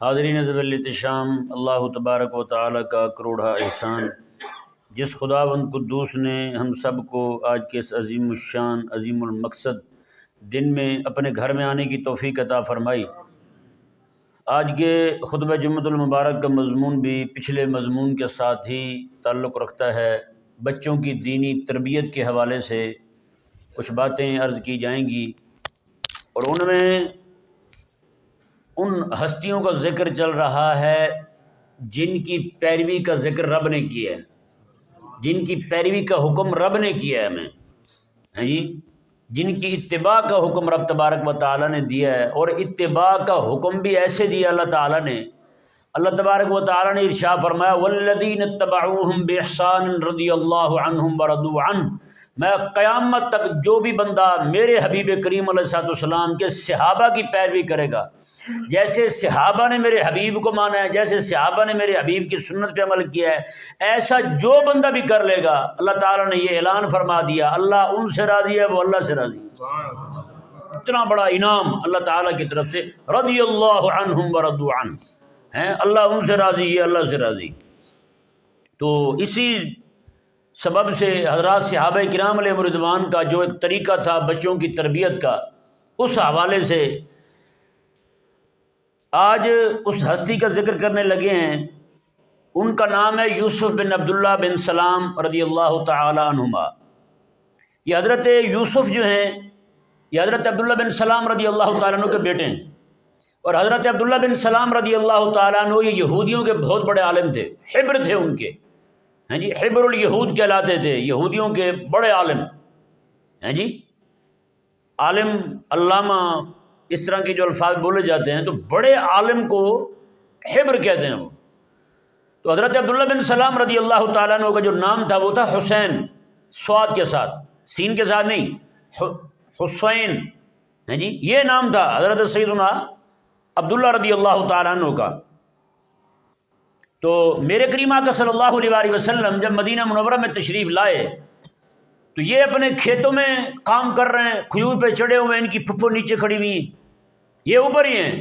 حاضرین احتشام، اللہ تبارک و تعالیٰ کا کروڑا احسان، جس خداوند قدوس نے ہم سب کو آج کے اس عظیم الشان عظیم المقصد دن میں اپنے گھر میں آنے کی توفیق عطا فرمائی۔ آج کے خطبہ جمعۃ المبارک کا مضمون بھی پچھلے مضمون کے ساتھ ہی تعلق رکھتا ہے۔ بچوں کی دینی تربیت کے حوالے سے کچھ باتیں عرض کی جائیں گی، اور ان میں ان ہستیوں کا ذکر چل رہا ہے جن کی پیروی کا ذکر رب نے کیا ہے، جن کی پیروی کا حکم رب نے کیا ہے ہمیں، جن کی اتباع کا حکم رب تبارک و تعالیٰ نے دیا ہے، اور اتباع کا حکم بھی ایسے دیا اللہ تعالیٰ نے۔ اللہ تبارک و تعالیٰ نے ارشاد فرمایا والذین اتبعوہم بإحسان رضی اللہ عنہم ورضوا عنہ، میں قیامت تک جو بھی بندہ میرے حبیب کریم علیہ السلام کے صحابہ کی پیروی کرے گا، جیسے صحابہ نے میرے حبیب کو مانا ہے، جیسے صحابہ نے میرے حبیب کی سنت پہ عمل کیا ہے، ایسا جو بندہ بھی کر لے گا، اللہ تعالیٰ نے یہ اعلان فرما دیا اللہ ان سے راضی ہے، وہ اللہ سے راضی ہے۔ اتنا بڑا انعام اللہ تعالیٰ کی طرف سے، رضی اللہ عنہم ورضوا عنہ، اللہ ان سے راضی ہے، اللہ سے راضی۔ تو اسی سبب سے حضرات صحابہ کرام علیہ رضوان کا جو ایک طریقہ تھا بچوں کی تربیت کا، اس حوالے سے آج اس ہستی کا ذکر کرنے لگے ہیں۔ ان کا نام ہے یوسف بن عبداللہ بن سلام رضی اللہ تعالی عنہما۔ یہ حضرت یوسف جو ہیں یہ حضرت عبداللہ بن سلام رضی اللہ تعالیٰ عنہ کے بیٹے ہیں، اور حضرت عبداللہ بن سلام رضی اللہ تعالیٰ عنہ یہ یہودیوں کے بہت بڑے عالم تھے، حبر تھے ان کے، حبر الیہود کہلاتے تھے، یہودیوں کے بڑے عالم، عالم علامہ اس طرح کے جو الفاظ بولے جاتے ہیں، تو بڑے عالم کو حبر کہتے ہیں وہ۔ تو حضرت عبداللہ بن سلام رضی اللہ تعالیٰ عنہ کا جو نام تھا وہ تھا حسین، صاد کے ساتھ، سین کے ساتھ نہیں، حسین، یہ نام تھا حضرت سیدنا عبداللہ رضی اللہ تعالیٰ عنہ کا۔ تو میرے کریم آقا صلی اللہ علیہ وسلم جب مدینہ منورہ میں تشریف لائے تو یہ اپنے کھیتوں میں کام کر رہے ہیں، کھجور پہ چڑھے ہوئے ہیں، ان کی پھپھو نیچے کھڑی ہوئی، یہ اوپر ہی ہیں۔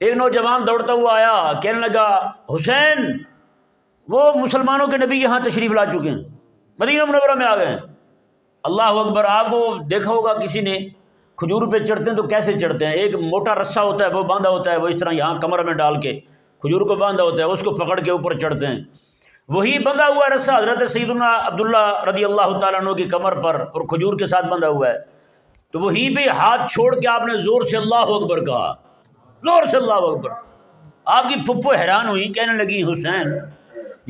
ایک نوجوان دوڑتا ہوا آیا، کہنے لگا حسین، وہ مسلمانوں کے نبی یہاں تشریف لا چکے ہیں، مدینہ منورہ میں آ گئے ہیں۔ اللہ اکبر! آپ کو دیکھا ہوگا کسی نے کھجور پہ چڑھتے ہیں تو کیسے چڑھتے ہیں، ایک موٹا رسہ ہوتا ہے وہ باندھا ہوتا ہے، وہ اس طرح یہاں کمر میں ڈال کے کھجور کو باندھا ہوتا ہے، اس کو پکڑ کے اوپر چڑھتے ہیں۔ وہی بندھا ہوا ہے رسہ حضرت سیدنا عبداللہ رضی اللہ تعالیٰ عنہ کی کمر پر، اور کھجور کے ساتھ بندھا ہوا ہے۔ تو وہی پہ ہاتھ چھوڑ کے آپ نے زور سے اللہ اکبر کہا، زور سے اللہ اکبر۔ آپ کی پھپھو حیران ہوئی، کہنے لگی حسین،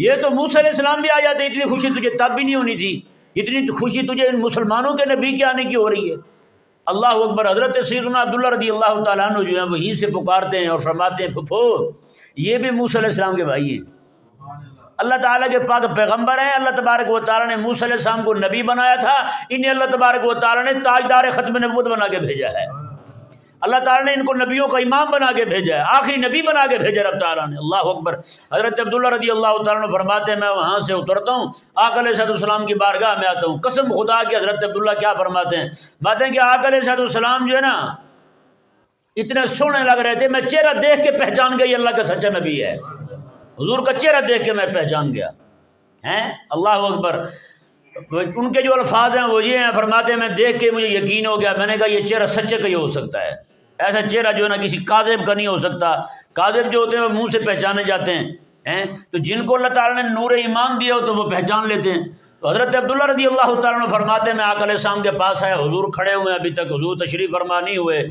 یہ تو موسیٰ علیہ السلام بھی آ جاتے، اتنی خوشی تجھے تب بھی نہیں ہونی تھی، اتنی خوشی تجھے ان مسلمانوں کے نبی کے آنے کی ہو رہی ہے۔ اللہ اکبر! حضرت سیدنا عبداللہ رضی اللہ تعالیٰ عنہ جو ہیں وہیں سے پکارتے ہیں اور فرماتے ہیں پھپھو یہ بھی موسیٰ علیہ السلام کے بھائی ہیں، اللہ تعالیٰ کے پاک پیغمبر ہیں، اللہ تبارک و تعالیٰ نے موسیٰ علیہ السلام کو نبی بنایا تھا، انہیں اللہ تبارک و تعالیٰ نے تاجدار ختم نبوت بنا کے بھیجا ہے، اللہ تعالیٰ نے ان کو نبیوں کا امام بنا کے بھیجا ہے، آخری نبی بنا کے بھیجا رب تعالیٰ نے۔ اللہ اکبر! حضرت عبداللہ رضی اللہ تعالیٰ عنہ فرماتے ہیں میں وہاں سے اترتا ہوں، آقا علیہ السلام کی بارگاہ میں آتا ہوں، قسم خدا کی حضرت عبداللہ کیا فرماتے ہیں، باتیں کہ آقا علیہ السلام جو ہے نا اتنے سونے لگ رہے تھے، میں چہرہ دیکھ کے پہچان گئی اللہ کا سچا نبی ہے، حضور کا چہرہ دیکھ کے میں پہچان گیا ہیں۔ اللہ اکبر! ان کے جو الفاظ ہیں وہ یہ ہیں، فرماتے ہیں میں دیکھ کے مجھے یقین ہو گیا، میں نے کہا یہ چہرہ سچے کا ہی ہو سکتا ہے، ایسا چہرہ جو ہے نا کسی کاذب کا نہیں ہو سکتا، کاذب جو ہوتے ہیں وہ منہ سے پہچانے جاتے ہیں، تو جن کو اللہ تعالیٰ نے نور ایمان دیا ہو تو وہ پہچان لیتے ہیں۔ تو حضرت عبداللہ رضی اللہ تعالیٰ عنہ فرماتے ہیں میں آقا علیہ السلام کے پاس آیا، حضور کھڑے ہوئے ہیں، ابھی تک حضور تشریف فرما نہیں ہوئے،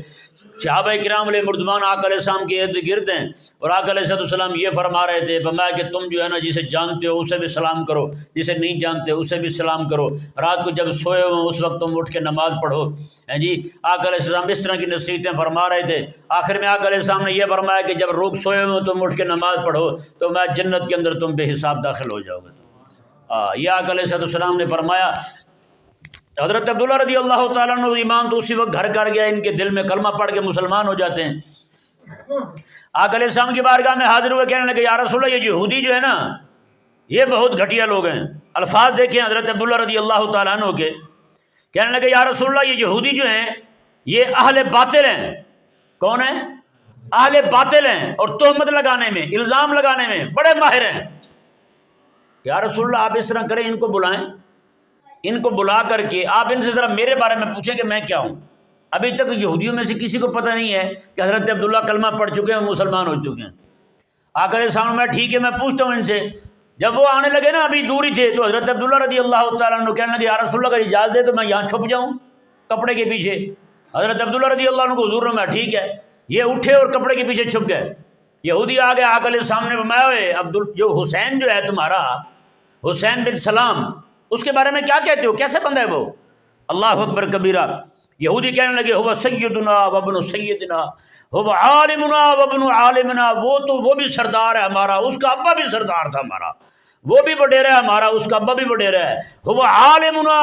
صحابہ کرام علیہ رضوان آقا علیہ السلام کے ارد گرد ہیں، اور آقا علیہ السلام یہ فرما رہے تھے، فرمایا کہ تم جو ہے نا جسے جانتے ہو اسے بھی سلام کرو، جسے نہیں جانتے اسے بھی سلام کرو، رات کو جب سوئے ہو اس وقت تم اٹھ کے نماز پڑھو۔ آقا علیہ السلام اس طرح کی نصیحتیں فرما رہے تھے۔ آخر میں آقا علیہ السلام نے یہ فرمایا کہ جب لوگ سوئے ہو تم اٹھ کے نماز پڑھو تو میں جنت کے اندر تم بے حساب داخل ہو جاؤ گے۔ یہ آقا علیہ السلام نے فرمایا۔ حضرت عبداللہ رضی اللہ تعالیٰ عنہ ایمان تو اسی وقت گھر کر گیا، ان کے دل میں کلمہ پڑھ کے مسلمان ہو جاتے ہیں۔ آقا علیہ السلام کی بارگاہ میں حاضر ہوئے، کہنے لگے یا رسول اللہ یہ یہودی جو ہے نا یہ بہت گھٹیا لوگ ہیں۔ الفاظ دیکھیں حضرت عبداللہ رضی اللہ تعالیٰ عنہ کے، کہنے لگے یا رسول اللہ یہ یہودی جو ہیں یہ اہل باطل ہیں۔ کون ہیں؟ اہل باطل ہیں اور تہمت لگانے میں، الزام لگانے میں بڑے ماہر ہیں۔ یا رسول اللہ آپ اس طرح کریں، ان کو بلائیں، ان کو بلا کر کے آپ ان سے ذرا میرے بارے میں پوچھیں کہ میں کیا ہوں۔ ابھی تک یہودیوں میں سے کسی کو پتہ نہیں ہے کہ حضرت عبداللہ کلمہ پڑھ چکے ہیں، مسلمان ہو چکے ہیں۔ آقا کے سامنے میں ٹھیک ہے میں پوچھتا ہوں ان سے۔ جب وہ آنے لگے نا، ابھی دور ہی تھے، تو حضرت عبداللہ رضی اللہ تعالیٰ عنہ کہنے لگے یا رسول اللہ اگر اجازت دے تو میں یہاں چھپ جاؤں کپڑے کے پیچھے۔ حضرت عبداللہ رضی اللہ عنہ کو حضور نے میں ٹھیک ہے، یہ اٹھے اور کپڑے کے پیچھے چھپ گئے۔ یہودی آ گئے، آقا کے سامنے فرمایا ہوئے جو حسین جو ہے تمہارا، حسین بن سلام، اس کے بارے میں کیا کہتے ہو، کیسے بندہ ہے وہ؟ اللہ اکبر کبیرہ۔ یہودی کہنے لگے ہوا سیدنا وابن سیدنا ہوا عالمنا وابن عالمنا، وہ بھی سردار ہے ہمارا، اس کا ابا بھی سردار تھا ہمارا، وہ بھی وڈیرا ہے ہمارا، اس کا ابا بھی وڈیرا ہے۔ ہوا عالمنا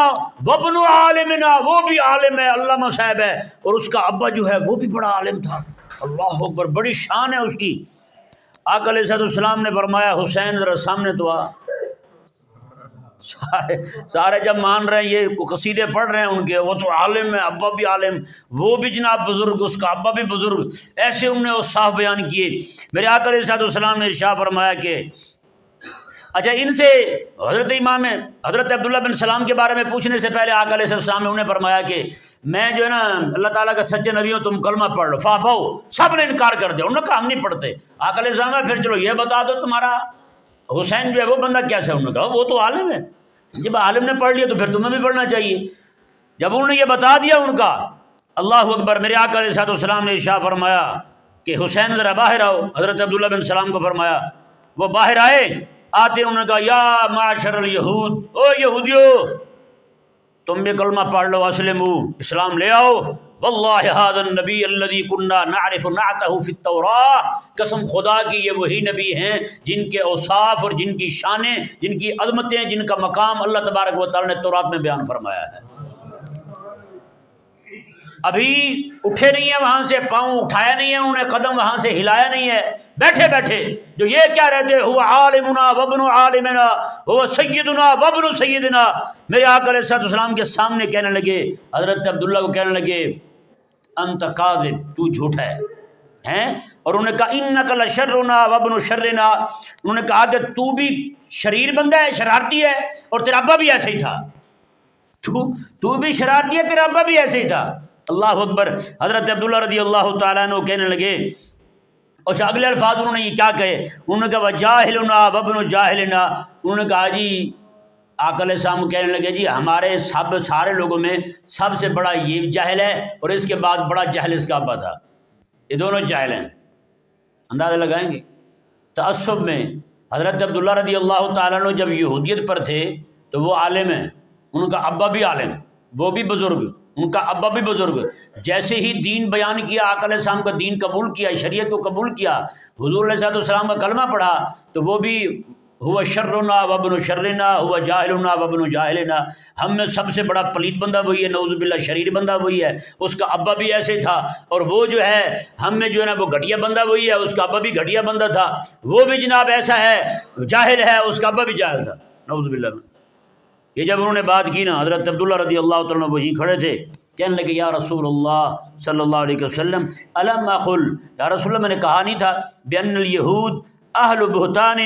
وابن عالمنا، وہ بھی عالم ہے، علامہ صاحب ہے، اور اس کا ابا جو ہے وہ بھی بڑا عالم تھا۔ اللہ اکبر، بڑی شان ہے اس کی۔ آقا علیہ السلام نے فرمایا حسین ذرا سامنے تو آ۔ سارے جب مان رہے ہیں، یہ قصیدے پڑھ رہے ہیں ان کے، وہ تو عالم ہے، ابا بھی عالم، وہ بھی جناب بزرگ، اس کا ابا بھی بزرگ، ایسے انہوں نے وہ صاف بیان کیے۔ میرے آقا علیہ السلام نے ارشاد فرمایا کہ اچھا ان سے حضرت عبداللہ بن سلام کے بارے میں پوچھنے سے پہلے آقا علیہ السلام نے انہیں فرمایا کہ میں جو ہے نا اللہ تعالیٰ کا سچے نبی ہوں، تم کلمہ پڑھ لو۔ فابو، سب نے انکار کر دیا، انہوں نے کہا ہم نہیں پڑھتے۔ آقا علیہ السلام نے پھر چلو یہ بتا دو تمہارا حسین جو ہے وہ بندہ کیسا ہے؟ انہوں نے کہا وہ تو عالم ہے، جب عالم نے پڑھ لیا تو پھر تمہیں بھی پڑھنا چاہیے۔ جب انہوں نے یہ بتا دیا ان کا، اللہ اکبر، میرے آقا علیہ السلام نے ارشاد فرمایا کہ حسین ذرا باہر آؤ۔ حضرت عبداللہ بن سلام کو فرمایا، وہ باہر آئے، آتے انہوں نے کہا یا معاشر الیہود، او یہودیو تم بھی کلمہ پڑھ لو، اسلموا، اسلام لے آؤ۔ واللہ ھذا النبی الذی کنا نعرف نعتہ فی التوراۃ، قسم خدا کی یہ وہی نبی ہیں جن کے اوصاف اور جن کی شانیں، جن کی عظمتیں، جن کا مقام اللہ تبارک و تعالی نے تورات میں بیان فرمایا ہے۔ ابھی اٹھے نہیں ہیں وہاں سے، پاؤں اٹھایا نہیں ہے انہوں نے، قدم وہاں سے ہلایا نہیں ہے، بیٹھے بیٹھے جو یہ کیا رہتے ہوا عالمنا وابن عالمنا ہوا سیدنا وابن سیدنا، میرے آقا علیہ السلام کے سامنے کہنے لگے، حضرت عبداللہ کو کہنے لگے انت کاذب، تو جھوٹا ہے، اور انہوں نے کہا انک لشرنا وابن شرنا، انہوں نے کہا کہ تو بھی شریر بندہ ہے، شرارتی ہے، اور تیرا ابا بھی ایسے ہی تھا، تو بھی شرارتی ہے، تیرا ابا بھی ایسے ہی تھا۔ اللہ اکبر۔ حضرت عبداللہ رضی اللہ تعالیٰ عنہ کہنے لگے، اور اگلے الفاظ انہوں نے یہ کیا کہے، انہوں نے کہا وجاہلنا وابن جاہلنا، انہوں نے کہا جی آقا علیہ السلام کہنے لگے جی ہمارے سارے لوگوں میں سب سے بڑا یہ جاہل ہے، اور اس کے بعد بڑا جاہل اس کا ابا تھا، یہ دونوں جاہل ہیں۔ اندازہ لگائیں گے تعصب میں حضرت عبداللہ رضی اللہ تعالیٰ عنہ جب یہودیت پر تھے تو وہ عالم ہیں، ان کا ابا بھی عالم، وہ بھی بزرگ، ان کا ابا بھی بزرگ، جیسے ہی دین بیان کیا، آقا علیہ السلام کا دین قبول کیا، شریعت کو قبول کیا، حضور علیہ السلام کا کلمہ پڑھا، تو وہ بھی ہوا شرنا وابن شرنا ہوا جاہلنا وابن جاہلنا، ہم میں سب سے بڑا پلیت بندہ وہی ہے، نعوذ باللہ شریر بندہ وہی ہے، اس کا ابا بھی ایسے تھا، اور وہ جو ہے ہم میں جو ہے نا وہ گھٹیا بندہ وہی ہے، اس کا ابا بھی گھٹیا بندہ تھا، وہ بھی جناب ایسا ہے جاہل ہے، اس کا ابا بھی جاہل تھا، نعوذ باللہ۔ یہ جب انہوں نے بات کی نا، حضرت عبداللہ رضی اللہ تعالیٰ وہیں کھڑے تھے، کہنے لگے یا رسول اللہ صلی اللہ علیہ وسلم الم اقل، یا رسول اللہ میں نے کہا نہیں تھا بان الیہود اہل بہتان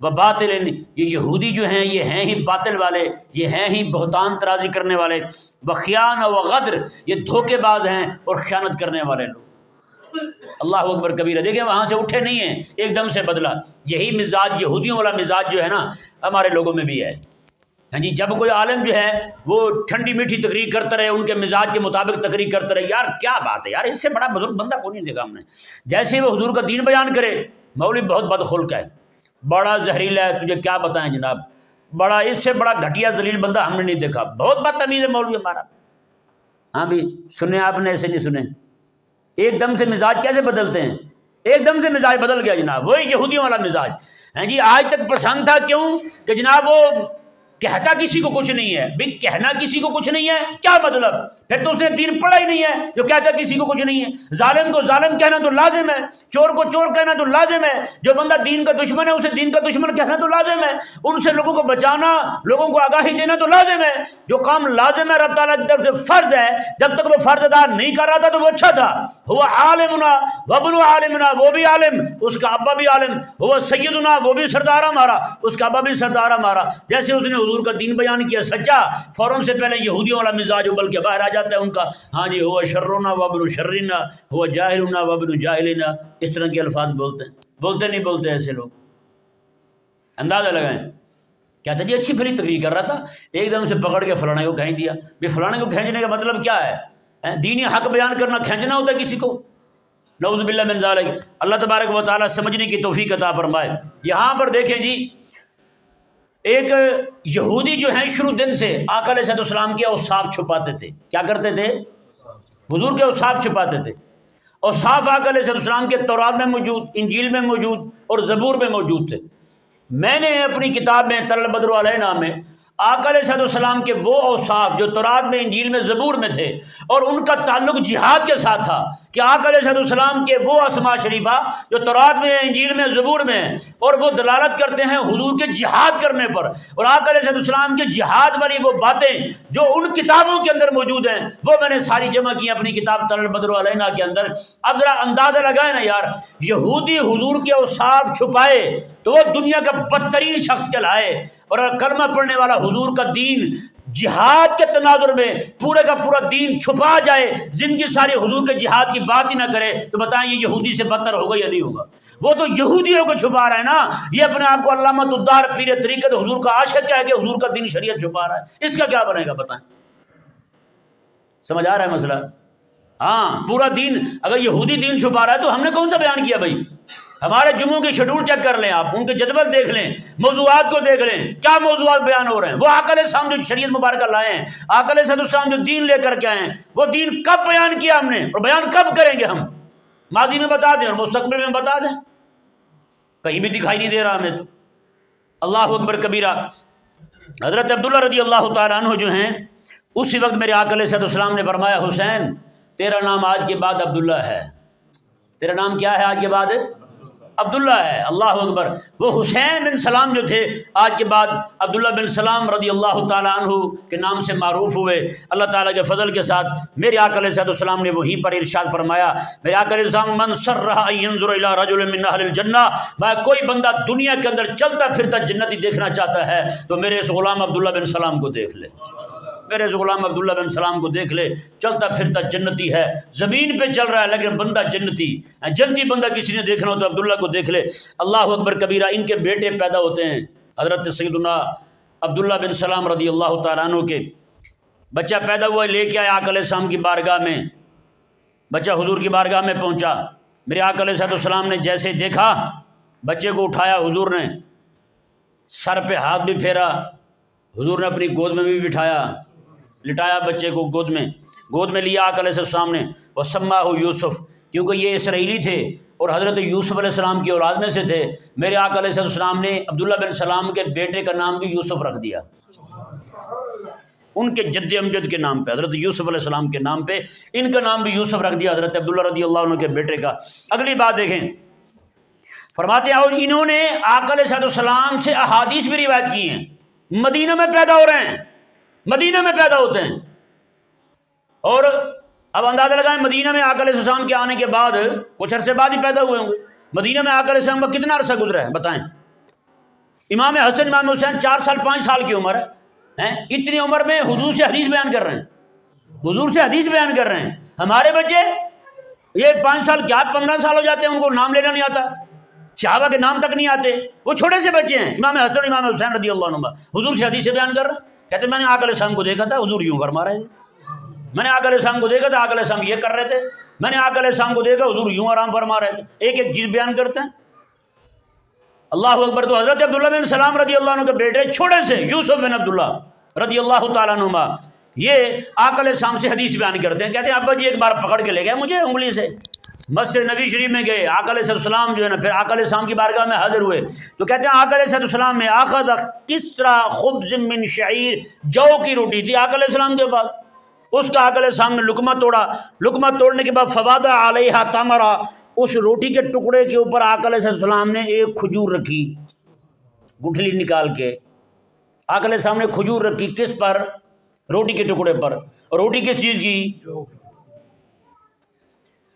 و باطل، یہ یہودی جو ہیں یہ ہیں ہی باطل والے، یہ ہیں ہی بہتان ترازی کرنے والے، و خیانہ و غدر، یہ دھوکے باز ہیں اور خیانت کرنے والے لوگ۔ اللہ اکبر کبیرہ۔ دیکھیں وہاں سے اٹھے نہیں ہیں، ایک دم سے بدلا۔ یہی مزاج، یہودیوں والا مزاج جو ہے نا ہمارے لوگوں میں بھی ہے۔ ہاں جی، جب کوئی عالم جو ہے وہ ٹھنڈی میٹھی تقریر کرتا رہے، ان کے مزاج کے مطابق تقریر کرتا رہے، یار کیا بات ہے یار، اس سے بڑا بزرگ بندہ کو نہیں دیکھا ہم نے۔ جیسے ہی وہ حضور کا دین بیان کرے، مولوی بہت بدخلق ہے، بڑا زہریلا ہے، تجھے کیا بتائیں جناب، بڑا اس سے بڑا گھٹیا ذلیل بندہ ہم نے نہیں دیکھا، بہت بدتمیز ہے مولوی ہمارا۔ ہاں بھی سنے آپ نے، ایسے نہیں سنے؟ ایک دم سے مزاج کیسے بدلتے ہیں، ایک دم سے مزاج بدل گیا جناب، وہی یہودیوں والا مزاج۔ ہاں جی، آج تک پسند تھا، کیوں کہ جناب وہ کہتا کسی کو کچھ نہیں ہے. بھئی کہنا کسی کو کچھ نہیں ہے کیا مطلب؟ پھر تو اس نے دین پڑھا ہی نہیں ہے جو کہتا کسی کو کچھ نہیں ہے. ظالم کو ظالم کہنا تو لازم ہے, چور کو چور کہنا تو لازم ہے, جو بندہ دین کا دشمن ہے اسے دین کا دشمن کہنا تو لازم ہے, ان سے لوگوں کو بچانا, لوگوں کو آگاہی دینا تو لازم ہے. جو کام لازم ہے رب تعالیٰ کی طرف سے فرض ہے, جب تک وہ فرض ادا نہیں کر رہا تھا تو وہ اچھا تھا. ہوا عالمنا وابن عالمنا, وہ بھی عالم اس کا ابا بھی عالم. ہوا سیدنا, وہ بھی سردار ہمارا اس کا ابا بھی سردار ہمارا. جیسے اس نے حضور کا دین بیان کیا سچا, فوراً سے پہلے یہودیوں والا مزاج ابل کے باہر آ جاتا ہے ان کا. ہاں جی, ہوا شرنا وابن شرنا, ہوا جاہلنا وابن جاہلنا, اس طرح کے الفاظ بولتے ہیں. بولتے نہیں بولتے ایسے لوگ؟ اندازہ لگائیں. کہتا جی اچھی بھلی تقریر کر رہا تھا, ایک دم سے پکڑ کے فلانے کو کھینچ دیا. بھی فلانے کو کھینچنے کا مطلب کیا ہے؟ دینی حق بیان کرنا کھینچنا ہوتا ہے کسی کو؟ نعوذ باللہ من ذالک. اللہ تبارک و تعالیٰ سمجھنے کی توفیق عطا فرمائے. یہاں پر دیکھیں جی, ایک یہودی جو ہیں شروع دن سے آقا علیہ السلام کے اوصاف چھپاتے تھے. کیا کرتے تھے؟ حضور کے اوصاف چھپاتے تھے. اوصاف آقا علیہ السلام کے تورات میں موجود, انجیل میں موجود اور زبور میں موجود تھے. میں نے اپنی کتاب میں طلع البدر علینا میں آقا علیہ السلام کے وہ اوصاف جو تورات میں, انجیل میں, زبور میں تھے, اور ان کا تعلق جہاد کے ساتھ تھا کہ آقا علیہ السلام کے وہ اسماء شریفہ جو تورات میں, انجیل میں, زبور میں, اور وہ دلالت کرتے ہیں حضور کے جہاد کرنے پر. اور آقا علیہ السلام کے جہاد والی وہ باتیں جو ان کتابوں کے اندر موجود ہیں, وہ میں نے ساری جمع کی اپنی کتاب طلع البدر علینا کے اندر. اب ذرا اندازہ لگائے نا یار, یہودی حضور کے اوصاف چھپائے تو وہ دنیا کا بدترین شخص کہلائے, اور کلمہ پڑھنے والا حضور کا دین جہاد کے تناظر میں پورے کا پورا دین چھپا جائے, زندگی ساری حضور کے جہاد کی بات ہی نہ کرے, تو بتائیں یہ یہودی سے بدتر ہوگا یا نہیں ہوگا؟ وہ تو یہودیوں کو چھپا رہا ہے نا, یہ اپنے آپ کو علامت الدار پیر طریقت حضور کا عاشق کہہ کے حضور کا دین شریعت چھپا رہا ہے. اس کا کیا بنے گا بتائیں؟ سمجھ آ رہا ہے مسئلہ؟ ہاں, پورا دین اگر یہودی دین چھپا رہا ہے تو ہم نے کون سا بیان کیا بھائی؟ ہمارے جمعوں کی شیڈول چیک کر لیں آپ, ان کے جدول دیکھ لیں, موضوعات کو دیکھ لیں, کیا موضوعات بیان ہو رہے ہیں. وہ آقا علیہ السلام جو شریعت مبارکہ لائے ہیں, آقا علیہ السلام جو دین لے کر کے آئے ہیں, وہ دین کب بیان کیا ہم نے اور بیان کب کریں گے ہم؟ ماضی میں بتا دیں اور مستقبل میں بتا دیں, کہیں بھی دکھائی نہیں دے رہا ہمیں تو. اللہ اکبر کبیرہ. حضرت عبداللہ رضی اللہ تعالیٰ عنہ جو ہیں, اسی وقت میرے آقا علیہ السلام نے فرمایا, حسین تیرا نام آج کے بعد عبداللہ ہے. تیرا نام کیا ہے آج کے بعد؟ عبداللہ ہے. اللہ اکبر. وہ حسین بن سلام جو تھے آج کے بعد عبداللہ بن سلام رضی اللہ تعالیٰ عنہ کے نام سے معروف ہوئے. اللہ تعالیٰ کے فضل کے ساتھ میرے آقا علیہ السلام نے وہیں پر ارشاد فرمایا, میرے آقا علیہ السلام, من سرہ ان ینظر الی رجل من اہل الجنہ, میں کوئی بندہ دنیا کے اندر چلتا پھرتا جنتی دیکھنا چاہتا ہے تو میرے اس غلام عبداللہ بن سلام کو دیکھ لے. میرے اس غلام عبداللہ بن سلام کو دیکھ لے, چلتا پھرتا جنتی ہے, زمین پہ چل رہا ہے لیکن بندہ جنتی. جنتی بندہ کسی نے دیکھنا ہو تو عبداللہ کو دیکھ لے. اللہ اکبر کبیرہ. ان کے بیٹے پیدا ہوتے ہیں حضرت سیدنا عبداللہ بن سلام رضی اللہ تعالیٰ عنہ کے. بچہ پیدا ہوا, لے کے آئے آقا علیہ السلام کی بارگاہ میں. بچہ حضور کی بارگاہ میں پہنچا. میرے آقا علیہ السلام نے جیسے دیکھا, بچے کو اٹھایا حضور نے, سر پہ ہاتھ بھی پھیرا, حضور نے اپنی گود میں بھی بٹھایا, لٹایا بچے کو گود میں لیا آقا علیہ السلام نے. وسماہ یوسف, کیونکہ یہ اسرائیلی تھے اور حضرت یوسف علیہ السلام کی اولاد میں سے تھے. میرے آقا علیہ السلام نے عبداللہ بن سلام کے بیٹے کا نام بھی یوسف رکھ دیا, ان کے جد امجد کے نام پہ, حضرت یوسف علیہ السلام کے نام پہ ان کا نام بھی یوسف رکھ دیا, حضرت عبداللہ رضی اللہ عنہ کے بیٹے کا. اگلی بات دیکھیں, فرماتے ہیں اور انہوں نے آقا علیہ السلام سے احادیث بھی روایت کی ہیں. مدینہ میں پیدا ہو رہے ہیں, مدینہ میں پیدا ہوتے ہیں. اور اب اندازہ لگائیں, مدینہ میں آقا علیہ السلام کے آنے کے بعد کچھ عرصے بعد ہی پیدا ہوئے ہوں گے. مدینہ میں آقا علیہ السلام کا کتنا عرصہ گزرا ہے بتائیں؟ امام حسن امام حسین 4 سال 5 سال کی عمر ہے. اتنی عمر میں حضور سے حدیث بیان کر رہے ہیں, حضور سے حدیث بیان کر رہے ہیں. ہمارے بچے یہ 5 سال کیا 15 سال ہو جاتے ہیں, ان کو نام لینا نہیں آتا, صحابہ کے نام تک نہیں آتے, وہ چھوٹے سے بچے ہیں. امام حسن امام حسین رضی اللہ عنہ حضور سے حدیث بیان کر رہے ہیں. کہتے میں نے آقا علیہ السلام کو دیکھا تھا, حضور یوں فرما رہے تھے. میں نے آقا علیہ السلام کو دیکھا تھا, آقا علیہ السلام یہ کر رہے تھے. میں نے آقا علیہ السلام کو دیکھا, حضور یوں آرام فرما رہے تھے. ایک ایک چیز بیان کرتے ہیں. اللہ اکبر. تو حضرت عبداللہ بن سلام رضی اللہ عنہ کے بیٹے چھوٹے سے یوسف بن عبداللہ رضی اللہ تعالیٰ عنہ, یہ آقا علیہ السلام سے حدیث بیان کرتے ہیں. کہتے ہیں ابا جی ایک بار پکڑ کے لے گئے مجھے انگلی سے, مسجد نبی شریف میں گئے، آقا علیہ السلام جو ہے نا پھر آقا علیہ السلام کی بارگاہ میں حاضر ہوئے تو کہتے ہیں آقا علیہ السلام نے آخذ کسرا خبز من شعیر، جو کی روٹی تھی آقا علیہ السلام کے پاس، اس کا آقا علیہ السلام نے لقمہ توڑا، لقمہ توڑنے کے بعد فوادہ علیہا تمرا، اس روٹی کے ٹکڑے کے اوپر آقا علیہ السلام نے ایک کھجور رکھی، گٹھلی نکال کے آقا علیہ السلام نے کھجور رکھی، کس پر؟ روٹی کے ٹکڑے پر۔ اور روٹی کس چیز کی؟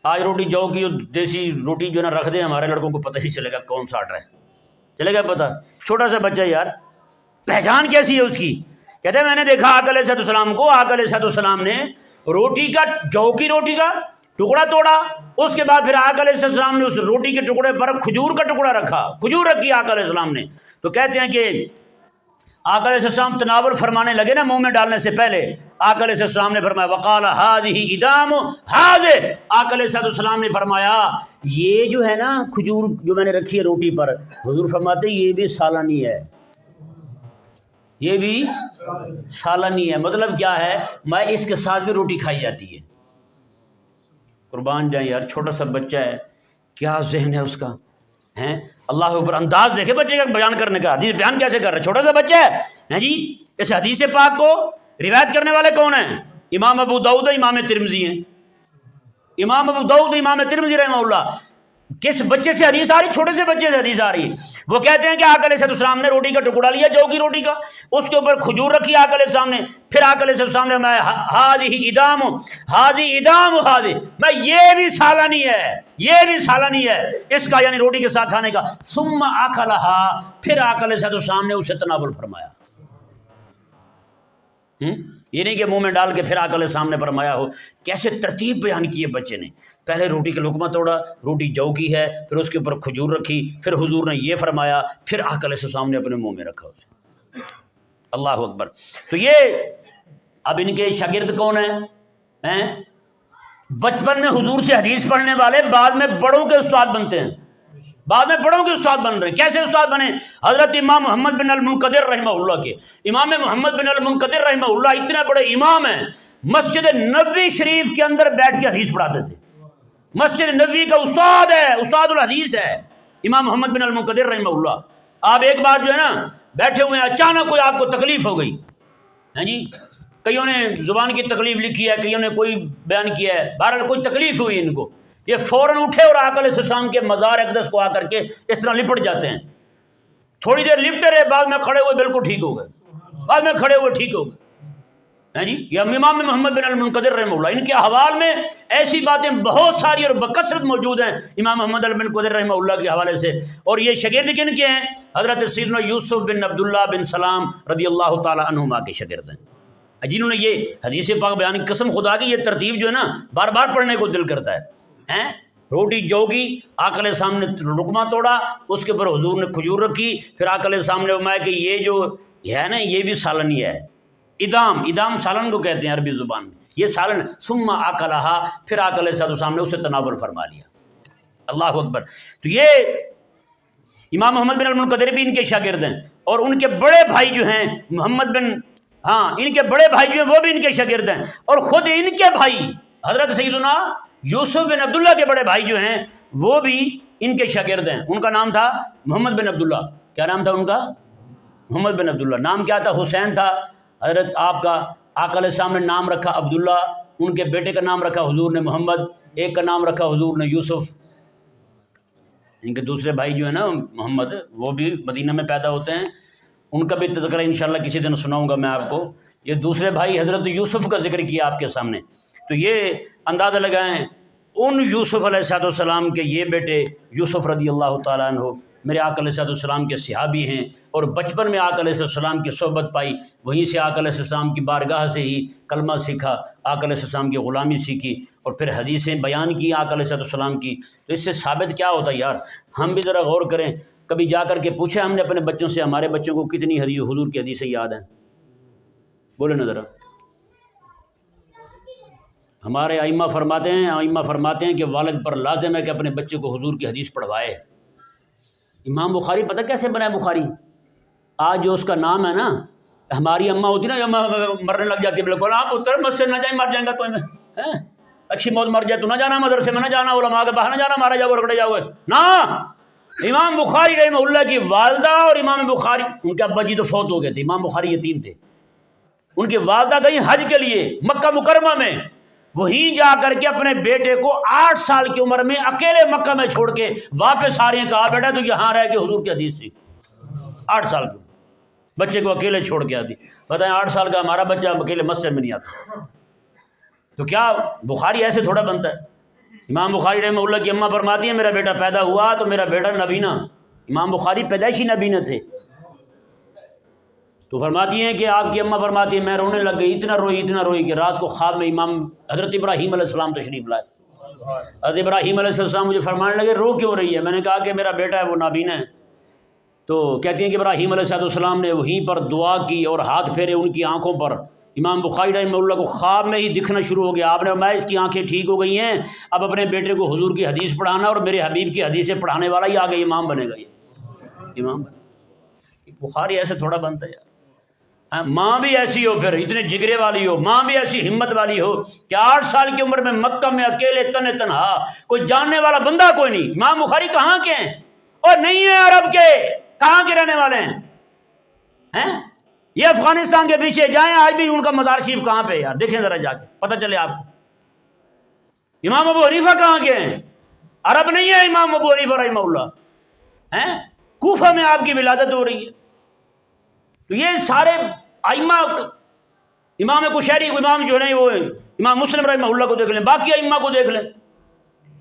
آج روٹی جو کی دیسی روٹی جو ہے نا رکھ دیں، ہمارے لڑکوں کو پتہ ہی چلے گا کون سا آٹا ہے، چلے گا پتہ؟ چھوٹا سا بچہ یار، پہچان کیسی ہے اس کی؟ کہتے ہیں میں نے دیکھا آقا علیہ السلام کو، آقا علیہ السلام نے روٹی کا، جو کی روٹی کا ٹکڑا توڑا، اس کے بعد پھر آقا علیہ السلام نے اس روٹی کے ٹکڑے پر کھجور کا ٹکڑا رکھا، کھجور رکھی آقا علیہ السلام نے۔ تو کہتے ہیں کہ آقا علیہ السلام تناول فرمانے لگے نا منہ میں ڈالنے سے پہلے، آقا علیہ السلام نے فرمایا وقال هذه ادام هذا، آقا علیہ السلام نے فرمایا یہ جو ہے نا کھجور جو میں نے رکھی ہے روٹی پر، حضور فرماتے یہ بھی سالانی ہے، یہ بھی سالانی ہے۔ مطلب کیا ہے؟ میں اس کے ساتھ بھی روٹی کھائی جاتی ہے۔ قربان جائیں یار، چھوٹا سا بچہ ہے، کیا ذہن ہے اس کا، ہیں؟ اللہ اوپر انداز دیکھے بچے کا بیان کرنے کا، حدیث بیان کیسے کر رہا ہے، چھوٹا سا بچہ ہے جی۔ اس حدیث پاک کو روایت کرنے والے کون ہیں؟ امام ابو داؤد، امام ترمذی ہیں، امام ابو داؤد، امام ترمذی رحمہ اللہ۔ کس بچے سے حدیث آ رہی؟ چھوٹے سے بچے سے حدیث آ رہی ہے۔ وہ کہتے ہیں کہ آقا علیہ السلام نے روٹی کا ٹکڑا لیا، جو کی روٹی کا، اس کے اوپر کھجور رکھی آقا علیہ السلام نے، پھر آقا علیہ السلام نے میں ہادی ادام، ہادی ادام ہادی، میں یہ بھی سالانی ہے، یہ بھی سالانی ہے اس کا، یعنی روٹی کے ساتھ کھانے کا۔ ثم اکلھا، پھر آقا علیہ السلام نے اسے تناول فرمایا۔ یہ نہیں کہ منہ میں ڈال کے پھر آقا علیہ السلام نے فرمایا ہو۔ کیسے ترتیب بیان کی ہے بچے نے، پہلے روٹی کا لقمہ توڑا، روٹی جو کی ہے، پھر اس کے اوپر کھجور رکھی، پھر حضور نے یہ فرمایا، پھر آقا علیہ السلام نے اپنے منہ میں رکھا اسے۔ اللہ اکبر۔ تو یہ اب ان کے شاگرد کون ہیں؟ بچپن میں حضور سے حدیث پڑھنے والے بعد میں بڑوں کے استاد بنتے ہیں، بعد میں بڑوں کے استاد بن رہے ہیں۔ کیسے استاد بنے؟ حضرت امام محمد بن المنقدر رحمہ اللہ کے، امام محمد بن المنقدر رحمہ اللہ اتنے بڑے امام ہیں، مسجد نبوی شریف کے اندر بیٹھ کے حدیث پڑھاتے تھے۔ مسجد نبوی کا استاد ہے، استاد الحدیث ہے امام محمد بن المنقدر رحمہ اللہ۔ آپ ایک بار جو ہے نا بیٹھے ہوئے ہیں، اچانک کوئی آپ کو تکلیف ہو گئی ہے جی، کئیوں نے زبان کی تکلیف لکھی ہے، کئیوں نے کوئی بیان کیا ہے، بہرحال کوئی تکلیف ہوئی ان کو، یہ فوراً اٹھے اور آقا علیہ السلام کے مزار اقدس کو آ کر کے اس طرح لپٹ جاتے ہیں، تھوڑی دیر لپٹے رہے، بعد میں کھڑے ہوئے بالکل ٹھیک ہو گئے، بعد میں کھڑے ہوئے ٹھیک ہو گئے ہیں جی۔ یہ امام محمد بن المنقدر رحمہ اللہ، ان کے حوال میں ایسی باتیں بہت ساری اور بکثرت موجود ہیں امام محمد بن المنقدر رحمہ اللہ کے حوالے سے۔ اور یہ شاگرد کن کے ہیں؟ حضرت سیدنا یوسف بن عبداللہ بن سلام رضی اللہ تعالی عنہما کے شاگرد ہیں، جنہوں نے یہ حدیث پاک بیان، قسم خدا کی یہ ترتیب جو ہے نا بار بار پڑھنے کو دل کرتا ہے۔ روٹی جو کی، آقا علیہ السلام نے لقمہ توڑا، اس کے اوپر حضور نے کھجور رکھی، پھر آقا علیہ السلام نے فرمایا کہ یہ جو ہے نا یہ بھی سالنی ہے، ادام، ادام سالن کو کہتے ہیں عربی زبان میں، یہ سالن۔ ثم اکلھا، پھر آقا علیہ السلام نے اسے تناول فرما لیا۔ اللہ اکبر۔ تو یہ امام محمد بن المنقدر بھی ان کے شاگرد ہیں، اور ان کے بڑے بھائی جو ہیں محمد بن، ان کے بڑے بھائی جو ہیں وہ بھی ان کے شاگرد ہیں، اور خود ان کے بھائی حضرت سیدنا یوسف بن عبداللہ کے بڑے بھائی جو ہیں وہ بھی ان کے شاگرد ہیں۔ ان کا نام تھا محمد بن عبداللہ۔ کیا نام تھا ان کا؟ محمد بن عبداللہ۔ نام کیا تھا؟ حسین تھا حضرت آپ کا، آقا علیہ السلام نے نام رکھا عبداللہ، ان کے بیٹے کا نام رکھا حضور نے محمد، ایک کا نام رکھا حضور نے یوسف۔ ان کے دوسرے بھائی جو ہیں نا محمد، وہ بھی مدینہ میں پیدا ہوتے ہیں، ان کا بھی تذکرہ انشاءاللہ کسی دن سناؤں گا میں آپ کو۔ یہ دوسرے بھائی حضرت یوسف کا ذکر کیا آپ کے سامنے، تو یہ اندازہ لگائیں ان یوسف علیہ السلام کے یہ بیٹے یوسف رضی اللہ تعالیٰ عنہ میرے آقا علیہ السلام کے صحابی ہیں، اور بچپن میں آقا علیہ السلام کی صحبت پائی، وہیں سے آقا علیہ السلام کی بارگاہ سے ہی کلمہ سیکھا، آقا علیہ السلام کی غلامی سیکھی، اور پھر حدیثیں بیان کی آقا علیہ السلام کی۔ تو اس سے ثابت کیا ہوتا ہے یار، ہم بھی ذرا غور کریں، کبھی جا کر کے پوچھیں ہم نے اپنے بچوں سے، ہمارے بچوں کو کتنی حضور کی حدیثیں یاد ہیں؟ بولے نا ذرا۔ ہمارے ائمہ فرماتے ہیں کہ والد پر لازم ہے کہ اپنے بچے کو حضور کی حدیث پڑھوائے۔ امام بخاری پتہ کیسے بنا ہے بخاری؟ آج جو اس کا نام ہے نا، ہماری اماں ہوتی نا مرنے لگ جاتی ہے، بالکل آپ اتر مجھ سے نہ جائیں، مر جائیں گا تو اچھی موت مر جائے تو نہ جانا مدرسے میں، نہ جانا علماء کے باہر نہ جانا، مارا جاؤ رگڑے جاؤ گے نا۔ امام بخاری رحمہ اللہ کی والدہ اور امام بخاری، ان کے ابا جی تو فوت ہو گئے تھے، امام بخاری یتیم تھے، ان کی والدہ گئی حج کے لیے مکہ مکرمہ میں، وہیں جا کر کے اپنے بیٹے کو 8 سال کی عمر میں اکیلے مکہ میں چھوڑ کے واپس آ رہے ہیں، کہا بیٹا تو یہاں رہ کے حضور کی حدیث سیکھ۔ 8 سال کی بچے کو اکیلے چھوڑ کے آتی، بتائیں 8 سال کا ہمارا بچہ اکیلے مسجد میں نہیں آتا، تو کیا بخاری ایسے تھوڑا بنتا ہے؟ امام بخاری رحمہ اللہ کی اماں فرماتی ہیں میرا بیٹا پیدا ہوا تو میرا بیٹا نبینا، امام بخاری پیدائشی نبینا تھے، تو فرماتی ہیں کہ آپ کی اماں فرماتی ہیں میں رونے لگ گئی، اتنا روئی کہ رات کو خواب میں امام حضرت ابراہیم علیہ السلام تشریف لائے، حضرت ابراہیم علیہ السلام مجھے فرمانے لگے رو کیوں رہی ہے؟ میں نے کہا کہ میرا بیٹا ہے وہ نابینا ہے، تو کہتی ہیں کہ ابراہیم علیہ السلام نے وہیں پر دعا کی اور ہاتھ پھیرے ان کی آنکھوں پر، امام بخاری رحمہ اللہ کو خواب میں ہی دکھنا شروع ہو گیا، آپ نے میں اس کی آنکھیں ٹھیک ہو گئی ہیں، اب اپنے بیٹے کو حضور کی حدیث پڑھانا اور میرے حبیب کی حدیثیں پڑھانے والا ہی آگے امام بنے گا، یہ امام بنے۔ بخاری ایسے تھوڑا بنتا ہے یار، ماں بھی ایسی ہو، پھر اتنے جگرے والی ہو، ماں بھی ایسی ہمت والی ہو کہ 8 سال کی عمر میں مکہ میں اکیلے تنہا، کوئی جاننے والا بندہ کوئی نہیں۔ امام بخاری کہاں کے ہیں؟ اور نہیں ہیں عرب کے، کہاں کے رہنے والے ہیں؟ یہ افغانستان کے پیچھے جائیں، آج بھی ان کا مزار شریف کہاں پہ ہے یار، دیکھیں ذرا جا کے پتہ چلے آپ کو۔ امام ابو حنیفہ کہاں کے ہیں؟ عرب نہیں ہے امام ابو حنیفہ رحمہ اللہ، ہیں کوفہ میں آپ کی ولادت ہو رہی ہے۔ تو یہ سارے ائمہ، امام کشیری، امام جو ہے وہ امام مسلم رحمہ اللہ کو دیکھ لیں، باقی ائمہ کو دیکھ لیں،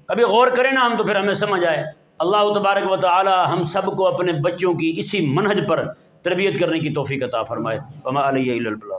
کبھی غور کریں نا ہم تو پھر ہمیں سمجھ آئے۔ اللہ تبارک و تعالی ہم سب کو اپنے بچوں کی اسی منہج پر تربیت کرنے کی توفیق عطا فرمائے۔ وما علیہ الا البلاغ۔